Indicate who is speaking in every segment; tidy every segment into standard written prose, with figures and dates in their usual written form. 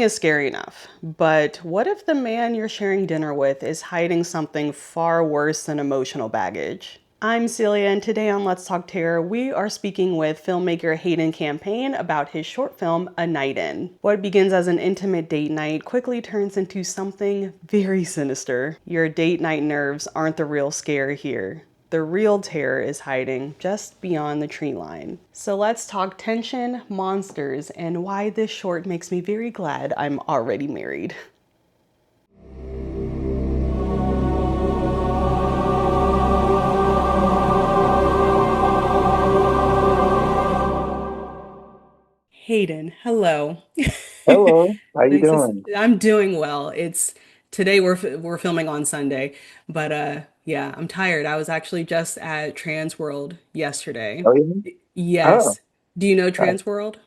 Speaker 1: is scary enough, but what if the man you're sharing dinner with is hiding something far worse than emotional baggage? I'm Celia, and today on Let's Talk Terror, we are speaking with filmmaker Hayden Campain about his short film, A Night In. What begins as an intimate date night quickly turns into something very sinister. Your date night nerves aren't the real scare here. The real terror is hiding just beyond the tree line. So let's talk tension, monsters, and why this short makes me very glad I'm already married. Hayden, hello.
Speaker 2: Hello, how you
Speaker 1: Nice to
Speaker 2: doing?
Speaker 1: I'm doing well. It's today we're filming on Sunday, but yeah, I'm tired. I was actually just at Trans World yesterday.
Speaker 2: Oh, yeah. Oh,
Speaker 1: Yes. Do you know
Speaker 2: uh,
Speaker 1: Trans World?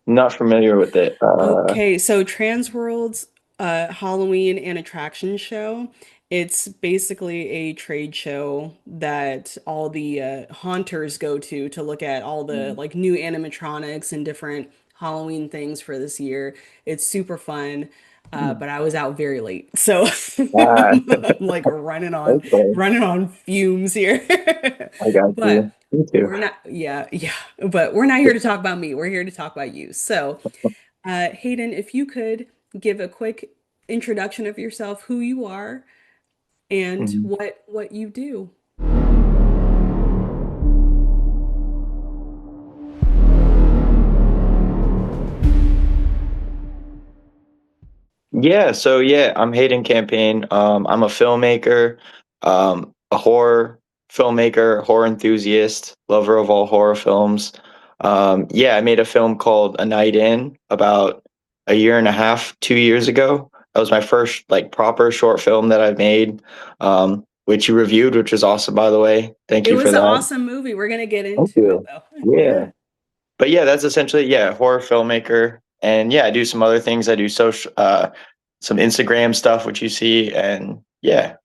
Speaker 2: not familiar with it.
Speaker 1: Okay, so Trans World's Halloween and attraction show. It's basically a trade show that all the haunters go to look at all the
Speaker 2: Mm.
Speaker 1: like new animatronics and different Halloween things for this year. It's super fun, but I was out very late, so
Speaker 2: Ah,
Speaker 1: I'm like
Speaker 2: okay,
Speaker 1: running on fumes here.
Speaker 2: I got
Speaker 1: But
Speaker 2: you. Me too.
Speaker 1: we're not, yeah, but we're not here to talk about me. We're here to talk about you. So. Hayden, if you could give a quick introduction of yourself, who you are, and
Speaker 2: Mhm.
Speaker 1: what you do.
Speaker 2: Yeah, I'm Hayden Campain. I'm a filmmaker, a horror filmmaker, horror enthusiast, lover of all horror films. Yeah, I made a film called A Night In about a year and a half, 2 years ago. That was my first like proper short film that I've made, which you reviewed, which was awesome, by the way. Thank
Speaker 1: It
Speaker 2: you for
Speaker 1: was an
Speaker 2: that.
Speaker 1: awesome movie. We're gonna get
Speaker 2: Thank
Speaker 1: into it
Speaker 2: you.
Speaker 1: though.
Speaker 2: Yeah.
Speaker 1: Yeah.
Speaker 2: But yeah, that's essentially horror filmmaker. And yeah, I do some other things. I do some Instagram stuff, which you see, and yeah,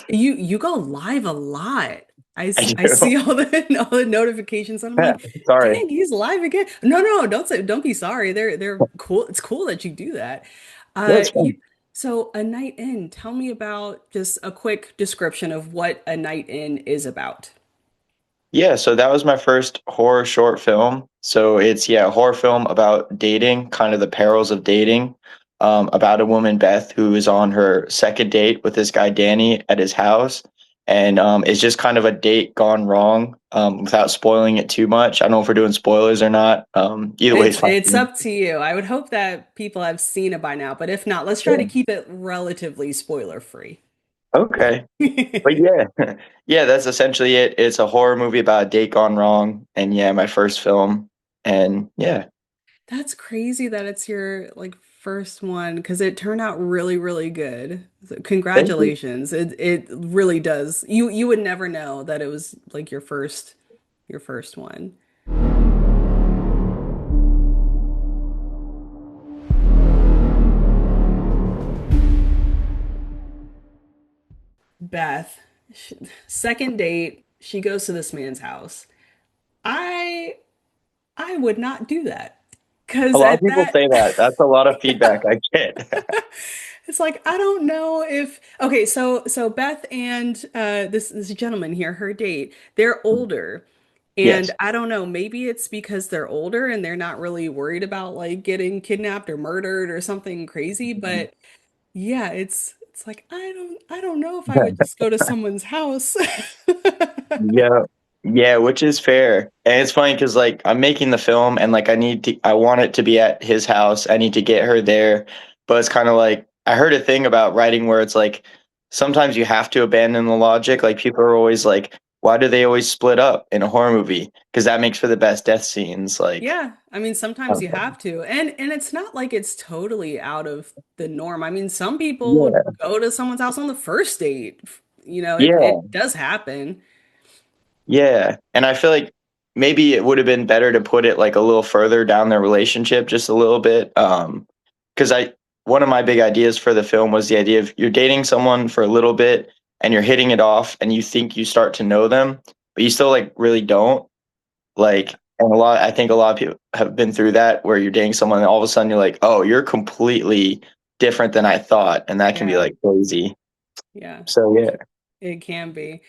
Speaker 1: You go live a lot.
Speaker 2: I
Speaker 1: I see
Speaker 2: do.
Speaker 1: all the notifications and I'm
Speaker 2: Yeah,
Speaker 1: like,
Speaker 2: sorry.
Speaker 1: dang, he's live again. No, don't be sorry. They're cool. It's cool that you do that.
Speaker 2: No,
Speaker 1: Uh
Speaker 2: it's
Speaker 1: you
Speaker 2: fun.
Speaker 1: so A Night In, tell me about just a quick description of what A Night In is about.
Speaker 2: Yeah, so that was my first horror short film. So it's a horror film about dating, kind of the perils of dating. About a woman, Beth, who is on her second date with this guy Danny at his house. And it's just kind of a date gone wrong, without spoiling it too much. I don't know if we're doing spoilers or not. Either way is fine.
Speaker 1: It's up to you. I would hope that people have seen it by now, but if not, let's try to
Speaker 2: Yeah.
Speaker 1: keep it relatively spoiler free.
Speaker 2: Okay. But yeah, yeah, that's essentially it. It's a horror movie about a date gone wrong, and yeah, my first film, and yeah,
Speaker 1: That's crazy that it's your like first one because it turned out really, really good. So
Speaker 2: thank you.
Speaker 1: congratulations. It really does. You would never know that it was like your first one. Beth, sh second date, she goes to this man's house. I I would not do that
Speaker 2: A
Speaker 1: because
Speaker 2: lot of
Speaker 1: at
Speaker 2: people
Speaker 1: that
Speaker 2: say that. That's a lot of feedback I get.
Speaker 1: it's like I don't know if okay, so Beth and this gentleman here, her date, they're older. And
Speaker 2: Yes.
Speaker 1: I don't know, maybe it's because they're older and they're not really worried about like getting kidnapped or murdered or something crazy, but yeah, it's like I don't know if I would just go to someone's house.
Speaker 2: Yeah. Yeah, which is fair. And it's funny because like I'm making the film and like I want it to be at his house. I need to get her there. But it's kind of like I heard a thing about writing where it's like sometimes you have to abandon the logic. Like people are always like, why do they always split up in a horror movie? Because that makes for the best death scenes. Like,
Speaker 1: Yeah, I mean sometimes you have to. And it's not like it's totally out of the norm. I mean some people
Speaker 2: yeah.
Speaker 1: go to someone's house on the first date. You know,
Speaker 2: Yeah.
Speaker 1: it does happen.
Speaker 2: Yeah. And I feel like maybe it would have been better to put it like a little further down their relationship, just a little bit. Because one of my big ideas for the film was the idea of you're dating someone for a little bit and you're hitting it off and you think you start to know them, but you still like really don't. Like, And I think a lot of people have been through that where you're dating someone and all of a sudden you're like, oh, you're completely different than I thought. And that can be
Speaker 1: Yeah,
Speaker 2: like crazy.
Speaker 1: yeah,
Speaker 2: So yeah.
Speaker 1: it can be.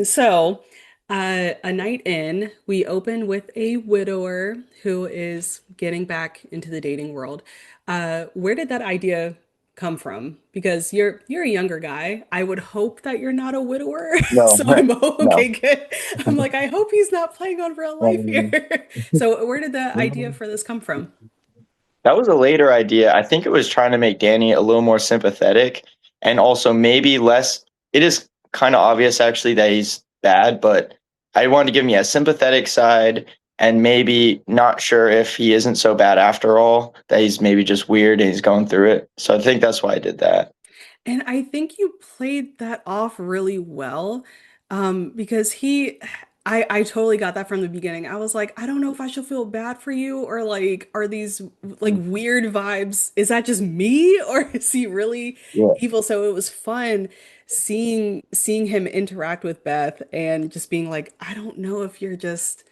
Speaker 1: So, a night in, we open with a widower who is getting back into the dating world. Where did that idea come from? Because you're a younger guy. I would hope that you're not a widower.
Speaker 2: No,
Speaker 1: So I'm
Speaker 2: no.
Speaker 1: okay, good. I'm like, I hope he's not playing on real life
Speaker 2: Um,
Speaker 1: here. So where did the idea for this come from?
Speaker 2: That was a later idea. I think it was trying to make Danny a little more sympathetic and also maybe less. It is kind of obvious actually that he's bad, but I wanted to give me a sympathetic side and maybe not sure if he isn't so bad after all, that he's maybe just weird and he's going through it. So I think that's why I did that.
Speaker 1: And I think you played that off really well, because I totally got that from the beginning. I was like, I don't know if I should feel bad for you or like, are these like weird vibes? Is that just me or is he really
Speaker 2: Yeah,
Speaker 1: evil? So it was fun seeing him interact with Beth and just being like, I don't know if you're just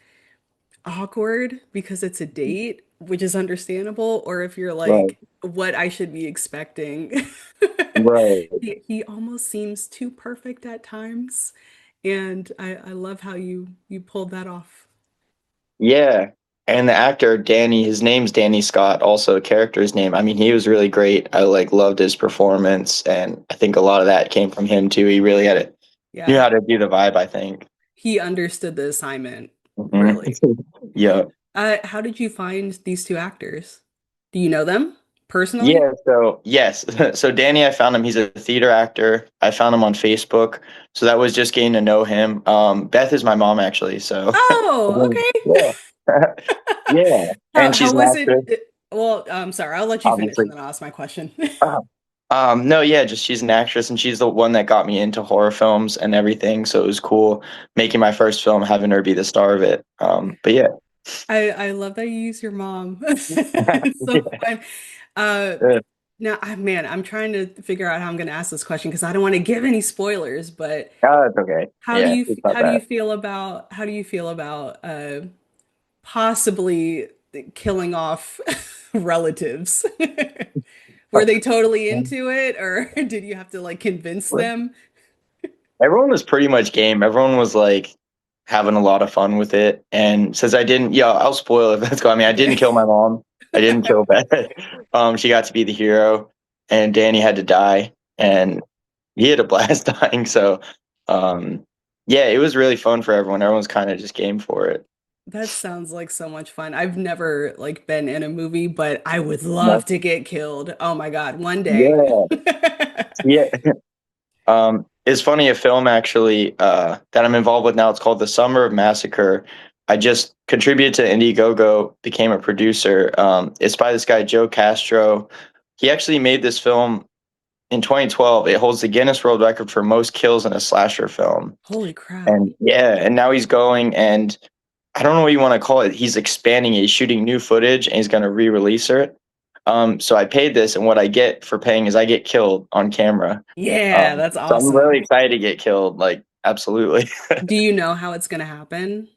Speaker 1: awkward because it's a date, which is understandable, or if you're
Speaker 2: right,
Speaker 1: like what I should be expecting.
Speaker 2: right.
Speaker 1: He almost seems too perfect at times, and I love how you pulled that off.
Speaker 2: Yeah. And the actor, Danny, his name's Danny Scott, also a character's name. I mean, he was really great. I like loved his performance, and I think a lot of that came from him too. He really knew
Speaker 1: Yeah,
Speaker 2: how to do the vibe, I think.
Speaker 1: he understood the assignment,
Speaker 2: Mhm.
Speaker 1: really.
Speaker 2: Yeah.
Speaker 1: How did you find these two actors? Do you know them personally?
Speaker 2: Yeah, so yes. So Danny, I found him. He's a theater actor. I found him on Facebook. So that was just getting to know him. Beth is my mom actually, so
Speaker 1: Oh, okay.
Speaker 2: yeah. Yeah. And
Speaker 1: How
Speaker 2: she's an
Speaker 1: was
Speaker 2: actress,
Speaker 1: Well, I'm sorry. I'll let you finish and
Speaker 2: obviously.
Speaker 1: then I'll ask my question.
Speaker 2: No, yeah, just she's an actress and she's the one that got me into horror films and everything. So it was cool making my first film, having her be the star of it. But yeah.
Speaker 1: I love that you use your mom. It's so fun. Uh,
Speaker 2: Yeah.
Speaker 1: Now, man, I'm trying to figure out how I'm going to ask this question because I don't want to give any spoilers. But
Speaker 2: Oh, it's okay. Yeah, it's not
Speaker 1: how do
Speaker 2: bad.
Speaker 1: you feel about possibly killing off relatives? Were they totally into it, or did you have to like convince them?
Speaker 2: Everyone was pretty much game. Everyone was like having a lot of fun with it. And since I didn't, yeah, I'll spoil it. That's cool. I mean, I didn't
Speaker 1: Okay.
Speaker 2: kill my mom. I didn't kill Beth. She got to be the hero, and Danny had to die, and he had a blast dying. So, yeah, it was really fun for everyone. Everyone's kind of just game for it.
Speaker 1: That sounds like so much fun. I've never like been in a movie, but I would
Speaker 2: No.
Speaker 1: love to get killed. Oh my God, one day.
Speaker 2: Yeah, yeah. It's funny, a film actually that I'm involved with now, it's called The Summer of Massacre. I just contributed to Indiegogo, became a producer. It's by this guy, Joe Castro. He actually made this film in 2012. It holds the Guinness World Record for most kills in a slasher film.
Speaker 1: Holy crap.
Speaker 2: And yeah, and now he's going and I don't know what you want to call it. He's expanding it. He's shooting new footage and he's going to re-release it. So I paid this, and what I get for paying is I get killed on camera.
Speaker 1: Yeah, that's
Speaker 2: So I'm really
Speaker 1: awesome.
Speaker 2: excited to get killed. Like, absolutely.
Speaker 1: Do you know how it's gonna happen?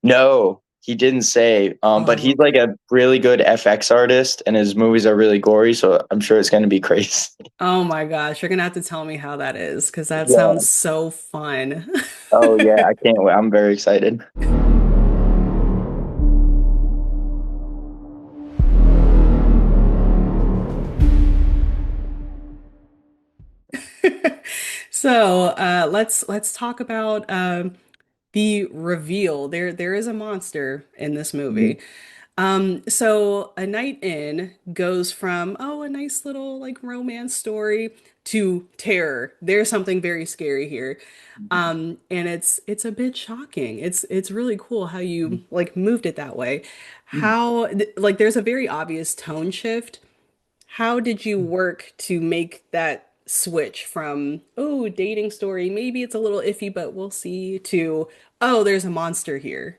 Speaker 2: No, he didn't say. But
Speaker 1: Oh,
Speaker 2: he's like
Speaker 1: okay.
Speaker 2: a really good FX artist, and his movies are really gory. So I'm sure it's going to be crazy.
Speaker 1: Oh my gosh, you're gonna have to tell me how that is because that
Speaker 2: Yeah.
Speaker 1: sounds so fun.
Speaker 2: Oh yeah, I can't wait. I'm very excited.
Speaker 1: So let's talk about the reveal. There is a monster in this movie. So a night in goes from, oh, a nice little like romance story to terror. There's something very scary here. And it's a bit shocking. It's really cool how you like moved it that way. Like there's a very obvious tone shift. How did you work to make that switch from, oh, dating story, maybe it's a little iffy, but we'll see, to, oh, there's a monster here.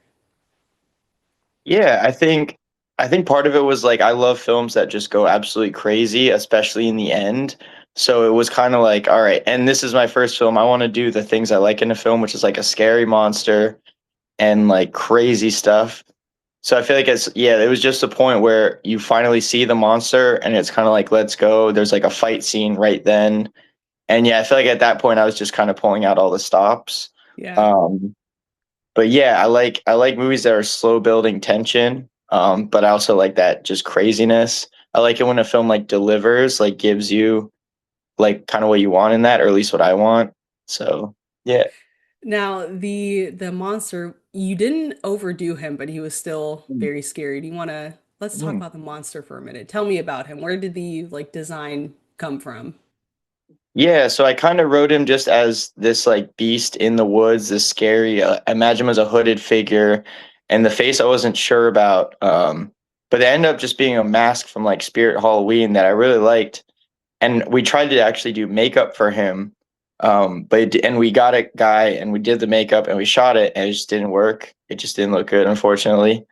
Speaker 2: Yeah, I think part of it was like I love films that just go absolutely crazy, especially in the end. So it was kind of like, all right, and this is my first film. I want to do the things I like in a film, which is like a scary monster and like crazy stuff. So I feel like it was just a point where you finally see the monster and it's kind of like, let's go. There's like a fight scene right then. And yeah, I feel like at that point I was just kind of pulling out all the stops.
Speaker 1: Yeah.
Speaker 2: Um, but yeah, I like movies that are slow building tension. But I also like that just craziness. I like it when a film like delivers, like gives you like kind of what you want in that, or at least what I want. So yeah.
Speaker 1: Now, the monster, you didn't overdo him, but he was still very scary. Do you want to let's talk
Speaker 2: Mm.
Speaker 1: about the monster for a minute. Tell me about him. Where did the like design come from?
Speaker 2: Yeah, so I kind of wrote him just as this like beast in the woods, this scary. Imagine him as a hooded figure, and the face I wasn't sure about. But it ended up just being a mask from like Spirit Halloween that I really liked, and we tried to actually do makeup for him. And we got a guy and we did the makeup and we shot it and it just didn't work. It just didn't look good, unfortunately.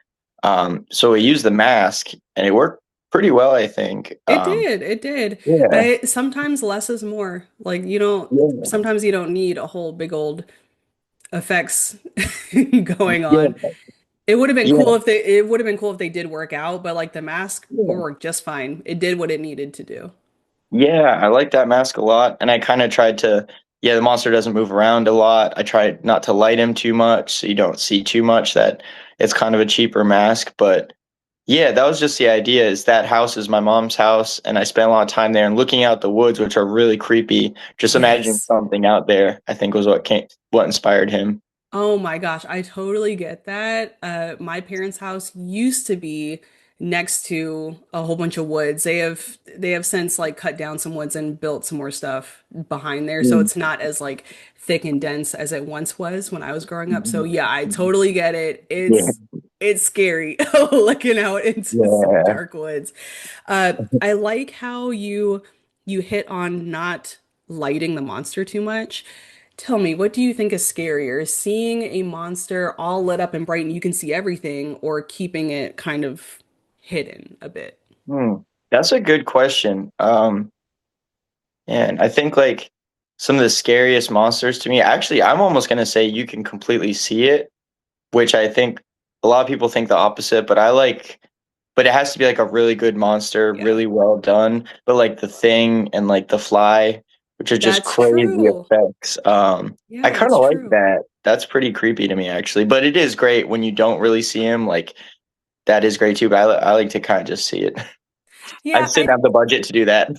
Speaker 2: So we used the mask and it worked pretty well, I think.
Speaker 1: It did. It did.
Speaker 2: Yeah,
Speaker 1: I sometimes less is more. Like you don't
Speaker 2: yeah,
Speaker 1: sometimes you don't need a whole big old effects going on.
Speaker 2: yeah,
Speaker 1: It would have been
Speaker 2: yeah.
Speaker 1: cool if they did work out, but like the mask
Speaker 2: Yeah.
Speaker 1: worked just fine. It did what it needed to do.
Speaker 2: Yeah, I like that mask a lot. And I kind of tried to, yeah, the monster doesn't move around a lot. I tried not to light him too much so you don't see too much, that it's kind of a cheaper mask. But yeah, that was just the idea, is that house is my mom's house. And I spent a lot of time there and looking out the woods, which are really creepy. Just imagining
Speaker 1: Yes.
Speaker 2: something out there, I think was what inspired him.
Speaker 1: Oh my gosh, I totally get that. My parents' house used to be next to a whole bunch of woods. They have since like cut down some woods and built some more stuff behind there, so
Speaker 2: Mm.
Speaker 1: it's not as like thick and dense as it once was when I was growing up. So
Speaker 2: Mhm.
Speaker 1: yeah, I totally get it.
Speaker 2: Yeah,
Speaker 1: It's scary looking out into some
Speaker 2: yeah.
Speaker 1: dark woods. I like how you hit on not lighting the monster too much. Tell me, what do you think is scarier? Seeing a monster all lit up and bright and you can see everything, or keeping it kind of hidden a bit?
Speaker 2: Hmm. That's a good question. And I think like some of the scariest monsters to me, actually, I'm almost gonna say you can completely see it, which I think a lot of people think the opposite, but it has to be like a really good monster,
Speaker 1: Yeah,
Speaker 2: really well done. But like the Thing and like the Fly, which are just
Speaker 1: that's
Speaker 2: crazy
Speaker 1: true.
Speaker 2: effects. I
Speaker 1: Yeah,
Speaker 2: kind
Speaker 1: that's
Speaker 2: of like
Speaker 1: true.
Speaker 2: that. That's pretty creepy to me, actually. But it is great when you don't really see him. Like that is great too. But I like to kind of just see it. I
Speaker 1: Yeah,
Speaker 2: just didn't
Speaker 1: I
Speaker 2: have the budget to do that.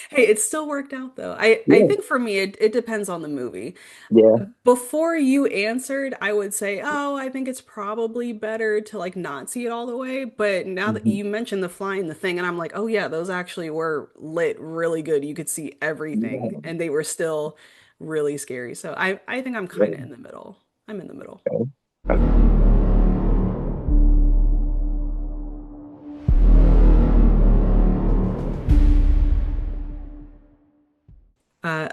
Speaker 1: Hey, it still worked out though. I
Speaker 2: Yeah,
Speaker 1: think for me it depends on the movie.
Speaker 2: yeah.
Speaker 1: Before you answered, I would say, "Oh, I think it's probably better to like not see it all the way." But now that
Speaker 2: Mhm.
Speaker 1: you mentioned the fly and the thing, and I'm like, "Oh yeah, those actually were lit really good. You could see everything,
Speaker 2: Yeah.
Speaker 1: and they were still really scary." So I think I'm kind of
Speaker 2: Yeah.
Speaker 1: in the middle. I'm in the middle.
Speaker 2: Okay. Okay.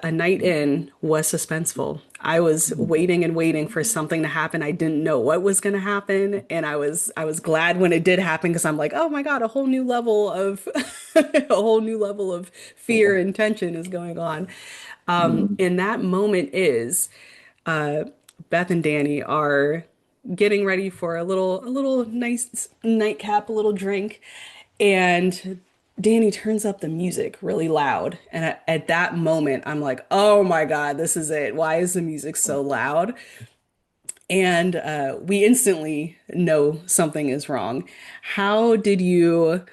Speaker 1: A Night In was suspenseful. I was waiting and waiting for something to happen. I didn't know what was going to happen, and I was glad when it did happen because I'm like, oh my God, a whole new level of a whole new level of fear and tension is going on.
Speaker 2: Mhm.
Speaker 1: And that moment is Beth and Danny are getting ready for a little nice nightcap, a little drink, and Danny turns up the music really loud. And at that moment, I'm like, oh my God, this is it. Why is the music so loud? And we instantly know something is wrong. How did you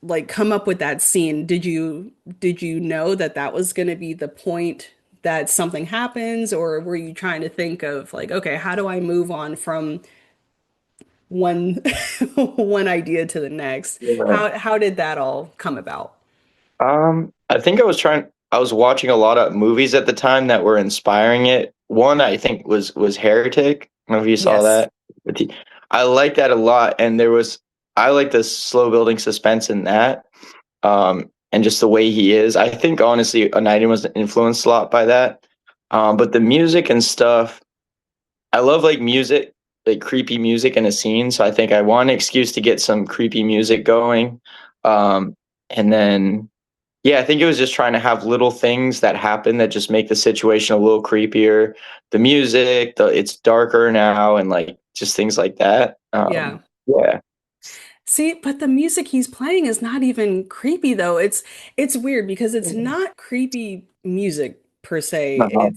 Speaker 1: like come up with that scene? Did you know that that was going to be the point that something happens, or were you trying to think of like, okay, how do I move on from one one idea to the next?
Speaker 2: Yeah.
Speaker 1: How did that all come about?
Speaker 2: I think I was watching a lot of movies at the time that were inspiring it. One I think was Heretic. I don't know if you saw
Speaker 1: Yes.
Speaker 2: that. I like that a lot, and I like the slow building suspense in that. And just the way he is. I think honestly, Oniden was influenced a lot by that. But the music and stuff, I love like music, like creepy music in a scene. So I think I want an excuse to get some creepy music going. And then Yeah, I think it was just trying to have little things that happen that just make the situation a little creepier. The music, it's darker now, and like just things like that.
Speaker 1: Yeah.
Speaker 2: Yeah.
Speaker 1: See, but the music he's playing is not even creepy though. It's weird because it's not creepy music per se.
Speaker 2: Uh-huh.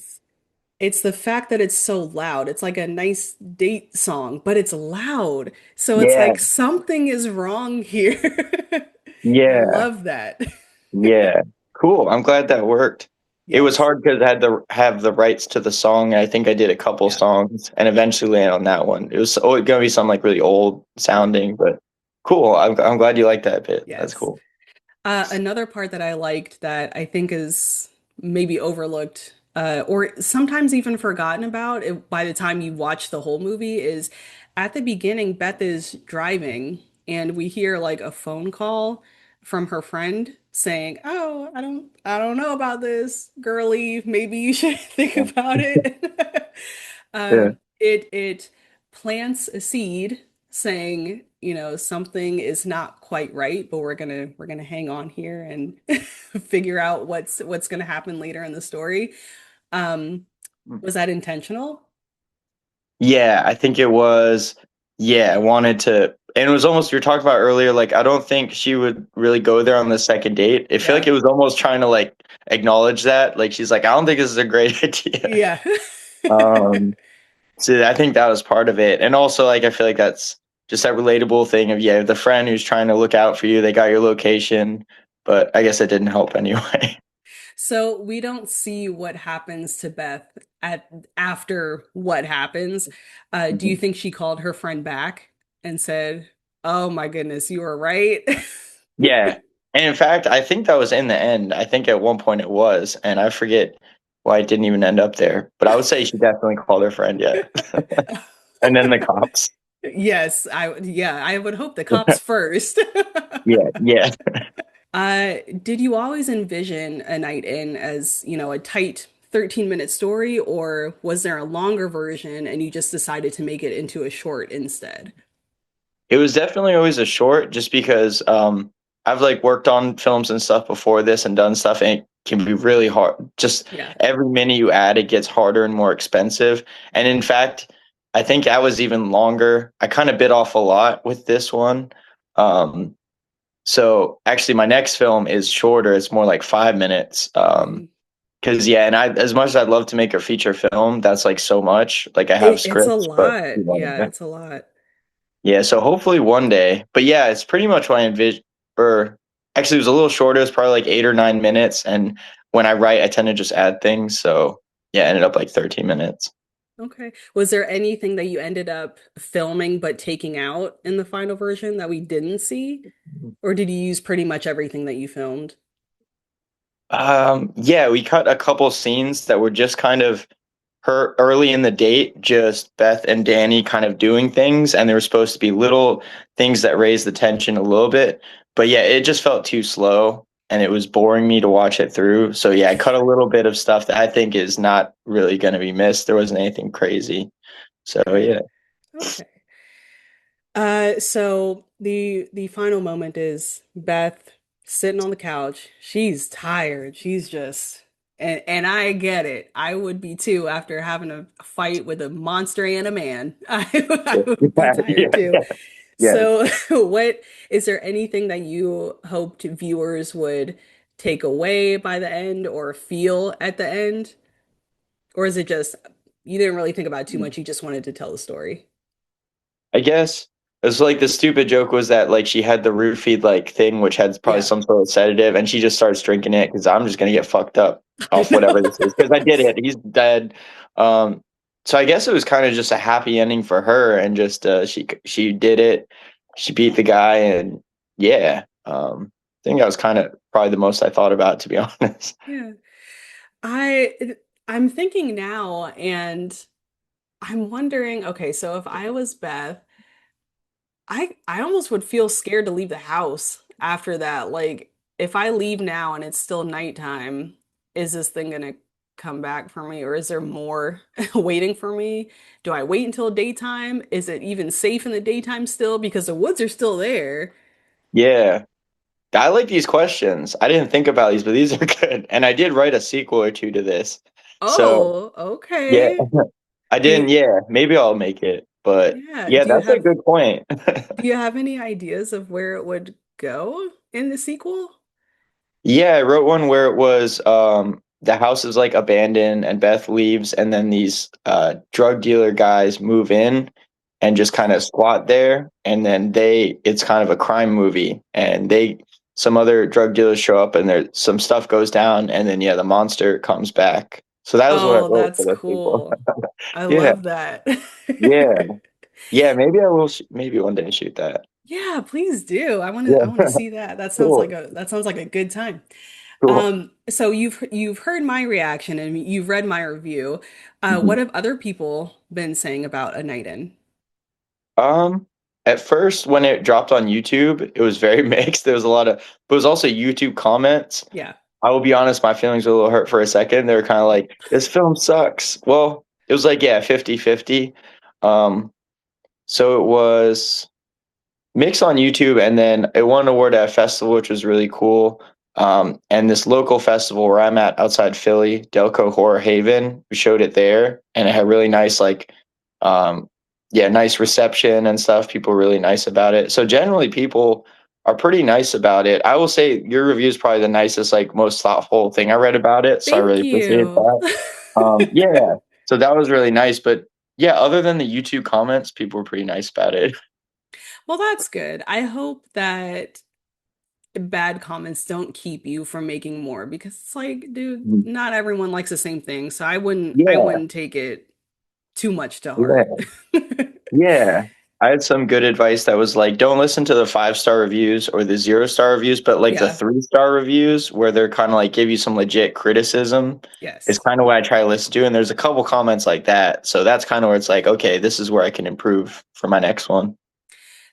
Speaker 1: It's the fact that it's so loud. It's like a nice date song, but it's loud. So it's
Speaker 2: Yeah.
Speaker 1: like something is wrong here. I
Speaker 2: Yeah.
Speaker 1: love that.
Speaker 2: Yeah. Cool. I'm glad that worked. It was
Speaker 1: Yes.
Speaker 2: hard because I had to have the rights to the song. I think I did a couple
Speaker 1: Yeah.
Speaker 2: songs and eventually landed on that one. It was gonna be something like really old
Speaker 1: Yeah.
Speaker 2: sounding, but cool. I'm glad you like that bit. That's
Speaker 1: Yes.
Speaker 2: cool.
Speaker 1: Another part that I liked that I think is maybe overlooked, or sometimes even forgotten about by the time you watch the whole movie is at the beginning, Beth is driving and we hear like a phone call from her friend saying, "Oh, I don't know about this, girlie. Maybe you should think about it."
Speaker 2: Yeah.
Speaker 1: It plants a seed saying, something is not quite right, but we're gonna hang on here and figure out what's gonna happen later in the story. Um, was that intentional?
Speaker 2: Yeah, I think it was. Yeah, I wanted to, and it was almost you were talking about earlier. Like, I don't think she would really go there on the second date. I feel like
Speaker 1: Yeah.
Speaker 2: it was almost trying to like acknowledge that. Like, she's like, I don't think this is a great idea.
Speaker 1: Yeah.
Speaker 2: Um, so I think that was part of it, and also like I feel like that's just that relatable thing of yeah, the friend who's trying to look out for you. They got your location, but I guess it didn't help anyway.
Speaker 1: So we don't see what happens to Beth at after what happens. Do you think she called her friend back and said, "Oh my goodness, you were right"?
Speaker 2: Yeah. And in fact, I think that was in the end. I think at one point it was, and I forget why it didn't even end up there. But I would say she definitely called her friend, yeah. And then the cops.
Speaker 1: Yes, I would hope the cops first.
Speaker 2: Yeah, yeah.
Speaker 1: Did you always envision A Night In as, a tight 13-minute story, or was there a longer version and you just decided to make it into a short instead?
Speaker 2: It was definitely always a short just because I've like worked on films and stuff before this and done stuff and it can be really hard. Just
Speaker 1: Yeah.
Speaker 2: every minute you add, it gets harder and more expensive. And in fact, I think that was even longer. I kind of bit off a lot with this one. Um, So actually, my next film is shorter. It's more like 5 minutes.
Speaker 1: Mm.
Speaker 2: Because yeah, and I as much as I'd love to make a feature film, that's like so much. Like I have
Speaker 1: It's a
Speaker 2: scripts, but
Speaker 1: lot. Yeah, it's a lot.
Speaker 2: yeah. So hopefully one day. But yeah, it's pretty much what I envision. Or actually, it was a little shorter. It's probably like 8 or 9 minutes. And when I write, I tend to just add things. So yeah, it ended up like 13 minutes.
Speaker 1: Okay. Was there anything that you ended up filming but taking out in the final version that we didn't see? Or did you use pretty much everything that you filmed?
Speaker 2: Yeah, we cut a couple scenes that were just kind of her early in the date, just Beth and Danny kind of doing things, and there were supposed to be little things that raised the tension a little bit. But yeah, it just felt too slow and it was boring me to watch it through. So yeah, I cut a little bit of stuff that I think is not really going to be missed. There wasn't anything crazy. So
Speaker 1: Okay.
Speaker 2: yeah.
Speaker 1: Okay. So the final moment is Beth sitting on the couch. She's tired. She's just and I get it. I would be too after having a fight with a monster and a man. I would be
Speaker 2: Yeah,
Speaker 1: tired
Speaker 2: yeah,
Speaker 1: too.
Speaker 2: yeah.
Speaker 1: So what is there anything that you hoped viewers would take away by the end or feel at the end? Or is it just you didn't really think about it too much, you just wanted to tell the story?
Speaker 2: I guess it's like the stupid joke was that like she had the roofie like thing which had probably
Speaker 1: Yeah.
Speaker 2: some sort of sedative and she just starts drinking it because I'm just gonna get fucked up
Speaker 1: I
Speaker 2: off
Speaker 1: know.
Speaker 2: whatever this is because I did it. He's dead. Um, so I guess it was kind of just a happy ending for her and just she did it. She beat the guy and yeah. I think that was kind of probably the most I thought about to be honest.
Speaker 1: Yeah. I'm thinking now and I'm wondering, okay, so if I was Beth, I almost would feel scared to leave the house after that. Like if I leave now and it's still nighttime, is this thing gonna come back for me or is there more waiting for me? Do I wait until daytime? Is it even safe in the daytime still? Because the woods are still there.
Speaker 2: Yeah. I like these questions. I didn't think about these, but these are good. And I did write a sequel or two to this. So
Speaker 1: Oh,
Speaker 2: yeah,
Speaker 1: okay.
Speaker 2: I
Speaker 1: Do you,
Speaker 2: didn't. Yeah, maybe I'll make it. But
Speaker 1: yeah,
Speaker 2: yeah, that's a good point.
Speaker 1: do you have any ideas of where it would go in the sequel?
Speaker 2: Yeah, I wrote one where it was the house is like abandoned and Beth leaves and then these drug dealer guys move in and just kind of squat there and then it's kind of a crime movie and they some other drug dealers show up and there some stuff goes down and then yeah, the monster comes back. So that was what I
Speaker 1: Oh,
Speaker 2: wrote for
Speaker 1: that's
Speaker 2: the sequel.
Speaker 1: cool. I
Speaker 2: Yeah.
Speaker 1: love that.
Speaker 2: Yeah. Yeah, maybe I will maybe one day shoot that.
Speaker 1: Yeah, please do.
Speaker 2: Yeah.
Speaker 1: I want to see that.
Speaker 2: Cool.
Speaker 1: That sounds like a good time.
Speaker 2: Cool.
Speaker 1: So you've heard my reaction and you've read my review. What
Speaker 2: Mhm.
Speaker 1: have other people been saying about A Night In?
Speaker 2: Um, at first, when it dropped on YouTube, it was very mixed. There was a lot of, but it was also YouTube comments.
Speaker 1: Yeah.
Speaker 2: I will be honest, my feelings were a little hurt for a second. They were kind of like, this film sucks. Well, it was like, yeah, 50-50. Um, so it was mix on YouTube, and then it won an award at a festival, which was really cool. And this local festival where I'm at outside Philly, Delco Horror Haven, we showed it there, and it had really nice, um, yeah, nice reception and stuff. People were really nice about it. So generally, people are pretty nice about it. I will say your review is probably the nicest, like most thoughtful thing I read about it. So I
Speaker 1: Thank
Speaker 2: really appreciate
Speaker 1: you.
Speaker 2: that. Yeah, so that was really nice. But yeah, other than the YouTube comments, people were pretty nice about it.
Speaker 1: Well, that's good. I hope that bad comments don't keep you from making more because it's like, dude, not everyone likes the same thing. So I
Speaker 2: Yeah,
Speaker 1: wouldn't take it too much to heart.
Speaker 2: yeah, yeah. I had some good advice that was like, don't listen to the 5-star reviews or the 0-star reviews, but like the
Speaker 1: Yeah.
Speaker 2: 3-star reviews where they're kind of like give you some legit criticism is
Speaker 1: Yes.
Speaker 2: kind of what I try to listen to. And there's a couple comments like that. So that's kind of where it's like, okay, this is where I can improve for my next one.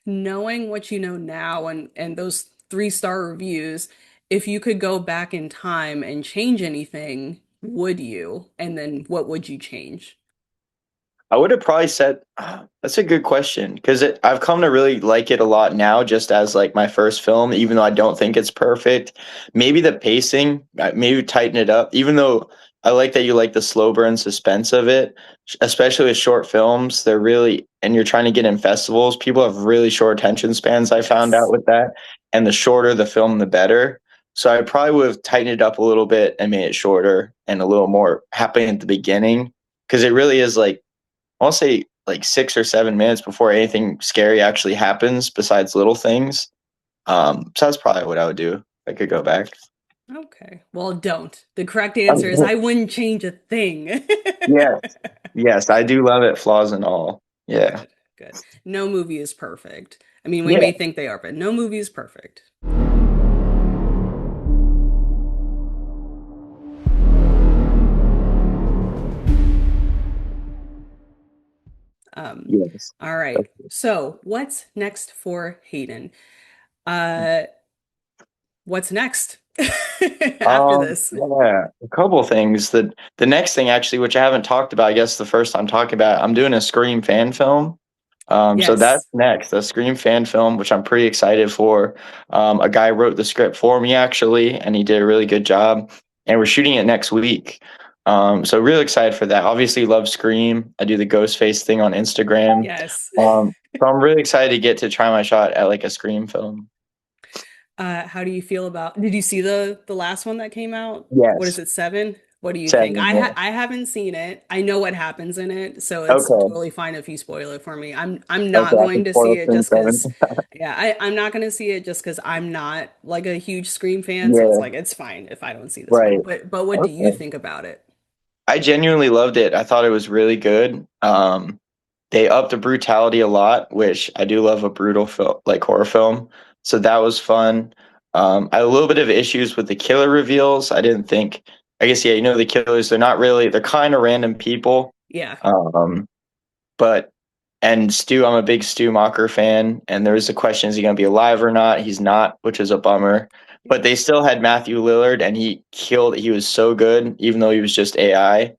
Speaker 1: Knowing what you know now and those 3-star reviews, if you could go back in time and change anything, would you? And then what would you change?
Speaker 2: I would have probably said that's a good question because I've come to really like it a lot now, just as like my first film, even though I don't think it's perfect. Maybe the pacing, maybe tighten it up. Even though I like that you like the slow burn suspense of it, especially with short films. They're really, and you're trying to get in festivals. People have really short attention spans. I found out
Speaker 1: Yes.
Speaker 2: with that, and the shorter the film, the better. So I probably would have tightened it up a little bit and made it shorter and a little more happening at the beginning because it really is like I'll say like 6 or 7 minutes before anything scary actually happens besides little things. So that's probably what I would do if I could go back.
Speaker 1: Okay. Well, don't. The correct answer is I wouldn't change a thing.
Speaker 2: Yes. Yes, I do love it, flaws and all. Yeah.
Speaker 1: Good, good. No movie is perfect. I mean, we
Speaker 2: Yeah.
Speaker 1: may think they are, but no movie is perfect. Um,
Speaker 2: Yes.
Speaker 1: all right. So, what's next for Hayden? Uh, what's next after this?
Speaker 2: Yeah, a couple of things. The next thing actually, which I haven't talked about, I guess the first time talking about, I'm doing a Scream fan film. So that's
Speaker 1: Yes.
Speaker 2: next, a Scream fan film, which I'm pretty excited for. A guy wrote the script for me actually, and he did a really good job. And we're shooting it next week. So really excited for that. Obviously, love Scream. I do the ghost face thing on Instagram.
Speaker 1: Yes.
Speaker 2: So I'm really excited to get to try my shot at like a Scream film.
Speaker 1: How do you feel about, did you see the last one that came out? What is
Speaker 2: Yes,
Speaker 1: it, 7? What do you think?
Speaker 2: 7. Yeah.
Speaker 1: I haven't seen it. I know what happens in it, so it's
Speaker 2: Okay.
Speaker 1: totally fine if you spoil it for me. I'm not
Speaker 2: Okay, I
Speaker 1: going
Speaker 2: can
Speaker 1: to see
Speaker 2: spoil
Speaker 1: it
Speaker 2: Scream
Speaker 1: just
Speaker 2: 7.
Speaker 1: because yeah, I'm not going to see it just because I'm not like a huge Scream fan, so it's
Speaker 2: Yeah,
Speaker 1: like it's fine if I don't see this one.
Speaker 2: right.
Speaker 1: But what do you
Speaker 2: Okay.
Speaker 1: think about it?
Speaker 2: I genuinely loved it. I thought it was really good. They upped the brutality a lot, which I do love a brutal film, like horror film. So that was fun. I had a little bit of issues with the killer reveals. I didn't think, I guess, yeah, the killers, they're not really, they're kind of random people.
Speaker 1: Yeah.
Speaker 2: Um, but, and Stu, I'm a big Stu Macher fan. And there was the question, is he going to be alive or not? He's not, which is a bummer. But
Speaker 1: Yeah.
Speaker 2: they still had Matthew Lillard and he killed, he was so good, even though he was just AI.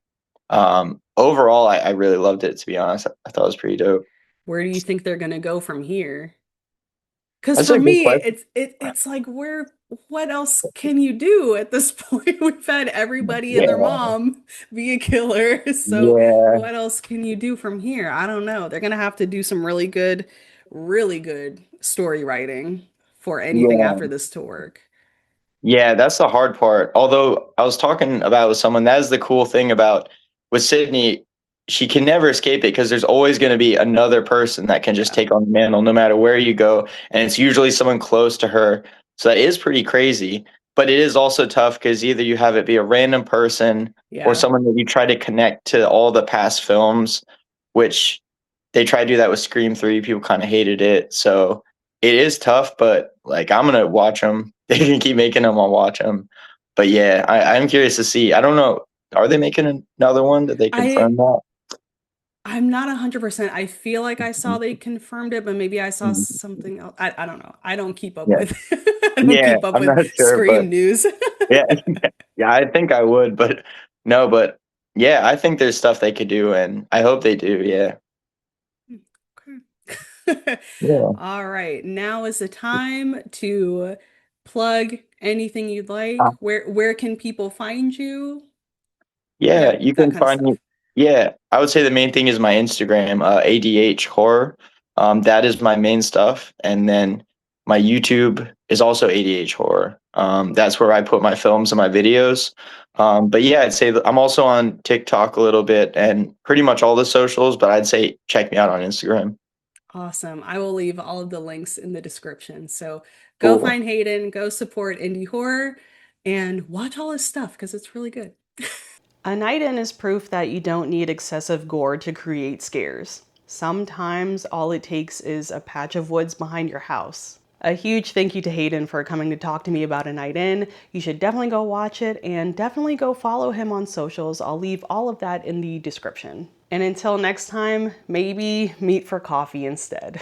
Speaker 2: Overall, I really loved it, to be honest. I thought it was pretty dope.
Speaker 1: Where do you think they're going to go from here? Because
Speaker 2: That's
Speaker 1: for
Speaker 2: a good
Speaker 1: me,
Speaker 2: question.
Speaker 1: it's like what else can you do at this point? We've had everybody and their
Speaker 2: Yeah,
Speaker 1: mom be a killer. So
Speaker 2: yeah,
Speaker 1: what else can you do from here? I don't know. They're gonna have to do some really good story writing for anything
Speaker 2: yeah.
Speaker 1: after this to work.
Speaker 2: Yeah, that's the hard part. Although I was talking about with someone, that is the cool thing about with Sydney, she can never escape it because there's always going to be another person that can just
Speaker 1: Yeah.
Speaker 2: take on the mantle no matter where you go. And it's usually someone close to her. So that is pretty crazy. But it is also tough because either you have it be a random person or
Speaker 1: Yeah.
Speaker 2: someone that you try to connect to all the past films, which they tried to do that with Scream 3. People kind of hated it. So it is tough, but like I'm gonna watch them. They can keep making them. I'll watch them. But yeah, I'm curious to see. I don't know. Are they making another one? Did they
Speaker 1: I
Speaker 2: confirm that?
Speaker 1: I'm not 100%. I feel like I saw they confirmed it, but maybe I saw
Speaker 2: Mhm.
Speaker 1: something else. I don't know. I don't keep up
Speaker 2: Yeah,
Speaker 1: with I don't
Speaker 2: yeah.
Speaker 1: keep up
Speaker 2: I'm
Speaker 1: with
Speaker 2: not sure, but
Speaker 1: Scream news.
Speaker 2: yeah, yeah. I think I would, but no, but yeah. I think there's stuff they could do, and I hope they do. Yeah,
Speaker 1: Okay.
Speaker 2: yeah.
Speaker 1: All right. Now is the time to plug anything you'd like. Where can people find you?
Speaker 2: Yeah, you
Speaker 1: That
Speaker 2: can
Speaker 1: kind of
Speaker 2: find me.
Speaker 1: stuff.
Speaker 2: Yeah, I would say the main thing is my Instagram, ADH horror. That is my main stuff, and then my YouTube is also ADH horror. That's where I put my films and my videos. But yeah, I'd say that I'm also on TikTok a little bit and pretty much all the socials. But I'd say check me out on Instagram.
Speaker 1: Awesome. I will leave all of the links in the description. So go
Speaker 2: Cool.
Speaker 1: find Hayden, go support indie horror, and watch all his stuff because it's really good. A night in is proof that you don't need excessive gore to create scares. Sometimes all it takes is a patch of woods behind your house. A huge thank you to Hayden for coming to talk to me about A Night In. You should definitely go watch it and definitely go follow him on socials. I'll leave all of that in the description. And until next time, maybe meet for coffee instead.